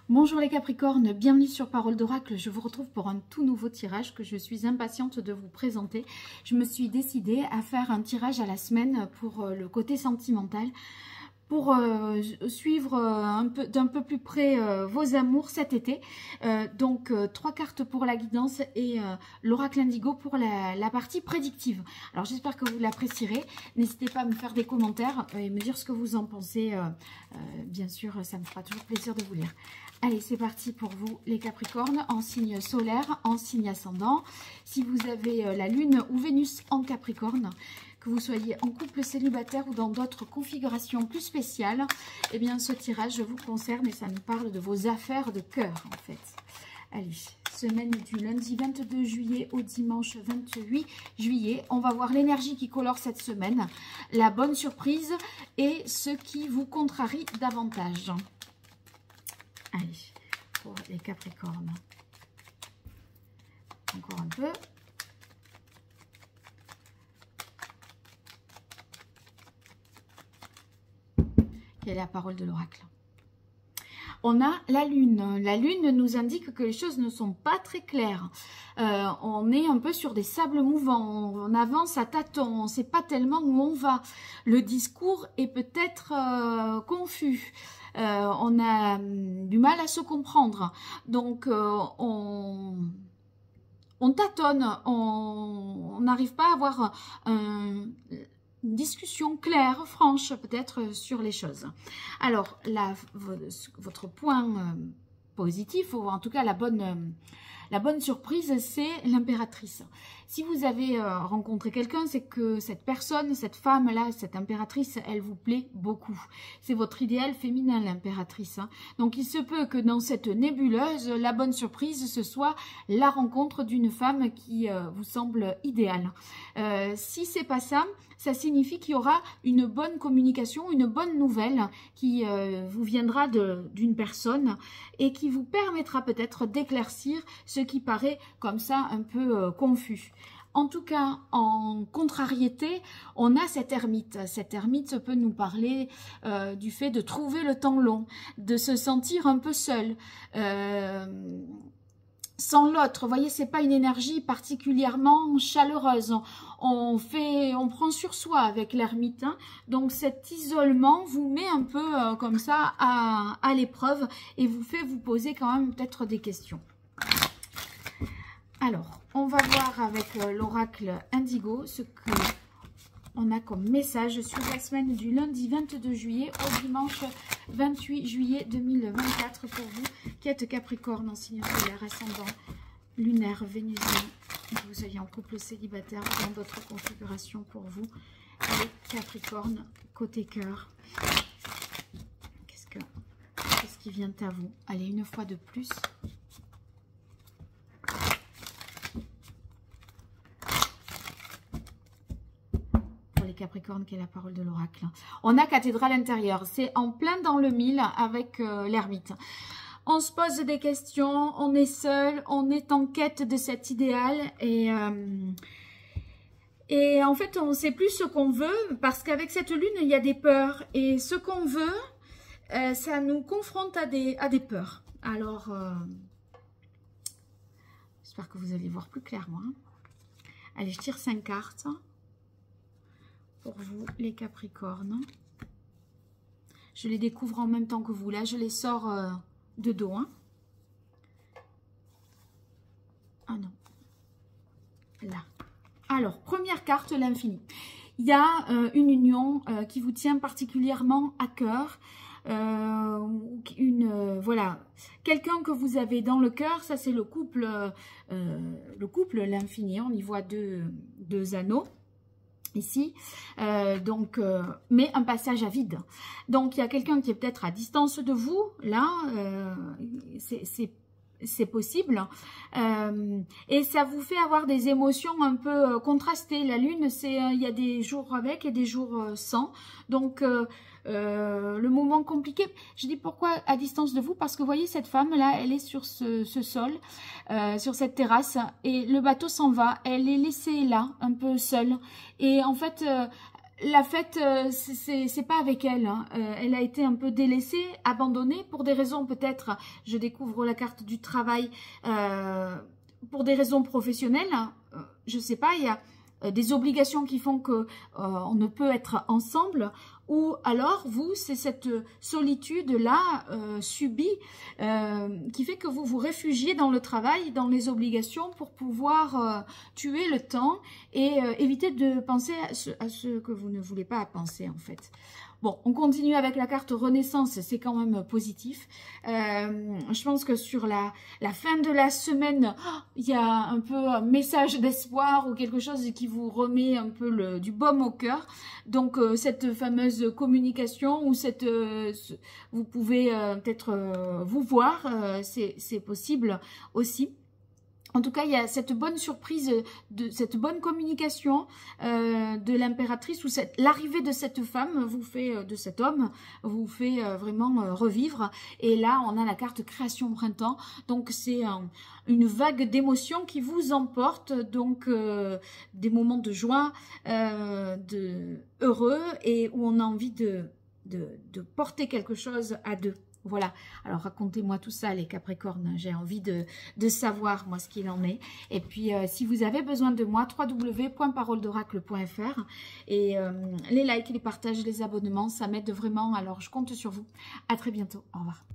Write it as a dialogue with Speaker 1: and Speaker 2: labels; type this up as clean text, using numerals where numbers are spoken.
Speaker 1: Bonjour les Capricornes, bienvenue sur Parole d'Oracle. Je vous retrouve pour un tout nouveau tirage que je suis impatiente de vous présenter. Je me suis décidée à faire un tirage à la semaine pour le côté sentimental, pour suivre d'un peu plus près vos amours cet été. Donc 3 cartes pour la guidance et l'oracle indigo pour la partie prédictive. Alors j'espère que vous l'apprécierez. N'hésitez pas à me faire des commentaires et me dire ce que vous en pensez. Bien sûr, ça me fera toujours plaisir de vous lire. Allez, c'est parti pour vous les Capricornes, en signe solaire, en signe ascendant. Si vous avez la Lune ou Vénus en Capricorne, que vous soyez en couple célibataire ou dans d'autres configurations plus spéciales, eh bien ce tirage vous concerne et ça nous parle de vos affaires de cœur en fait. Allez, semaine du lundi 22 juillet au dimanche 28 juillet. On va voir l'énergie qui colore cette semaine, la bonne surprise et ce qui vous contrarie davantage. Allez, pour les Capricornes. Encore un peu. Quelle est la parole de l'oracle? On a la Lune. La Lune nous indique que les choses ne sont pas très claires. On est un peu sur des sables mouvants. On avance à tâtons. On ne sait pas tellement où on va. Le discours est peut-être confus. On a du mal à se comprendre. Donc, on tâtonne. On n'arrive pas à avoir une discussion claire, franche, peut-être, sur les choses. Alors, votre point positif, ou en tout cas la bonne surprise, c'est l'impératrice. Si vous avez rencontré quelqu'un, c'est que cette personne, cette femme-là, cette impératrice, elle vous plaît beaucoup. C'est votre idéal féminin, l'impératrice. Donc, il se peut que dans cette nébuleuse, la bonne surprise, ce soit la rencontre d'une femme qui vous semble idéale. Si c'est pas ça, ça signifie qu'il y aura une bonne communication, une bonne nouvelle qui vous viendra d'une personne et qui vous permettra peut-être d'éclaircir ce qui paraît comme ça un peu confus. En tout cas, en contrariété, on a cette ermite. Cette ermite peut nous parler du fait de trouver le temps long, de se sentir un peu seul, sans l'autre. Vous voyez, c'est pas une énergie particulièrement chaleureuse. On prend sur soi avec l'ermite. Hein. Donc cet isolement vous met un peu comme ça à l'épreuve et vous fait vous poser quand même peut-être des questions. Alors, on va voir avec l'oracle indigo ce que on a comme message sur la semaine du lundi 22 juillet au dimanche 28 juillet 2024 pour vous qui êtes Capricorne en signe solaire, ascendant, lunaire, vénusien, que vous soyez en couple célibataire ou dans d'autres configurations pour vous, les Capricornes côté cœur. Qu'est-ce qui vient à vous? Allez, une fois de plus. Capricorne, qui est la parole de l'oracle. On a cathédrale intérieure. C'est en plein dans le mille avec l'ermite. On se pose des questions, on est seul, on est en quête de cet idéal et en fait, on ne sait plus ce qu'on veut parce qu'avec cette lune, il y a des peurs. Et ce qu'on veut, ça nous confronte à des peurs. Alors, j'espère que vous allez voir plus clairement. Allez, je tire 5 cartes. Pour vous, les Capricornes. Je les découvre en même temps que vous. Là, je les sors de dos. Hein. Ah non. Là. Alors, première carte, l'infini. Il y a une union qui vous tient particulièrement à cœur. Voilà. Quelqu'un que vous avez dans le cœur, ça c'est le couple, l'infini. On y voit deux anneaux. Ici, mais un passage à vide. Donc, il y a quelqu'un qui est peut-être à distance de vous, là, c'est possible. Et ça vous fait avoir des émotions un peu contrastées. La lune, il y a des jours avec et des jours sans. Donc, le moment compliqué. Je dis pourquoi à distance de vous, parce que vous voyez cette femme là, elle est sur ce sol, sur cette terrasse et le bateau s'en va, elle est laissée là un peu seule et en fait la fête, c'est pas avec elle. Hein. Elle a été un peu délaissée, abandonnée pour des raisons peut-être. Je découvre la carte du travail pour des raisons professionnelles. Je sais pas. Il y a des obligations qui font que on ne peut être ensemble. Ou alors vous, c'est cette solitude-là subie qui fait que vous vous réfugiez dans le travail, dans les obligations pour pouvoir tuer le temps et éviter de penser à ce que vous ne voulez pas penser en fait. Bon, on continue avec la carte Renaissance, c'est quand même positif. Je pense que sur la fin de la semaine, il y a un peu un message d'espoir ou quelque chose qui vous remet un peu du baume au cœur. Donc, cette fameuse communication ou vous pouvez peut-être vous voir, c'est possible aussi. En tout cas, il y a cette bonne surprise, cette bonne communication de l'impératrice ou l'arrivée de cette femme vous fait, de cet homme, vous fait vraiment revivre. Et là, on a la carte création printemps. Donc, c'est une vague d'émotions qui vous emporte. Donc, des moments de joie, heureux et où on a envie de porter quelque chose à deux. Voilà, alors racontez-moi tout ça les Capricornes, j'ai envie de savoir moi ce qu'il en est. Et puis si vous avez besoin de moi, www.paroledoracle.fr et les likes, les partages, les abonnements, ça m'aide vraiment, alors je compte sur vous. À très bientôt, au revoir.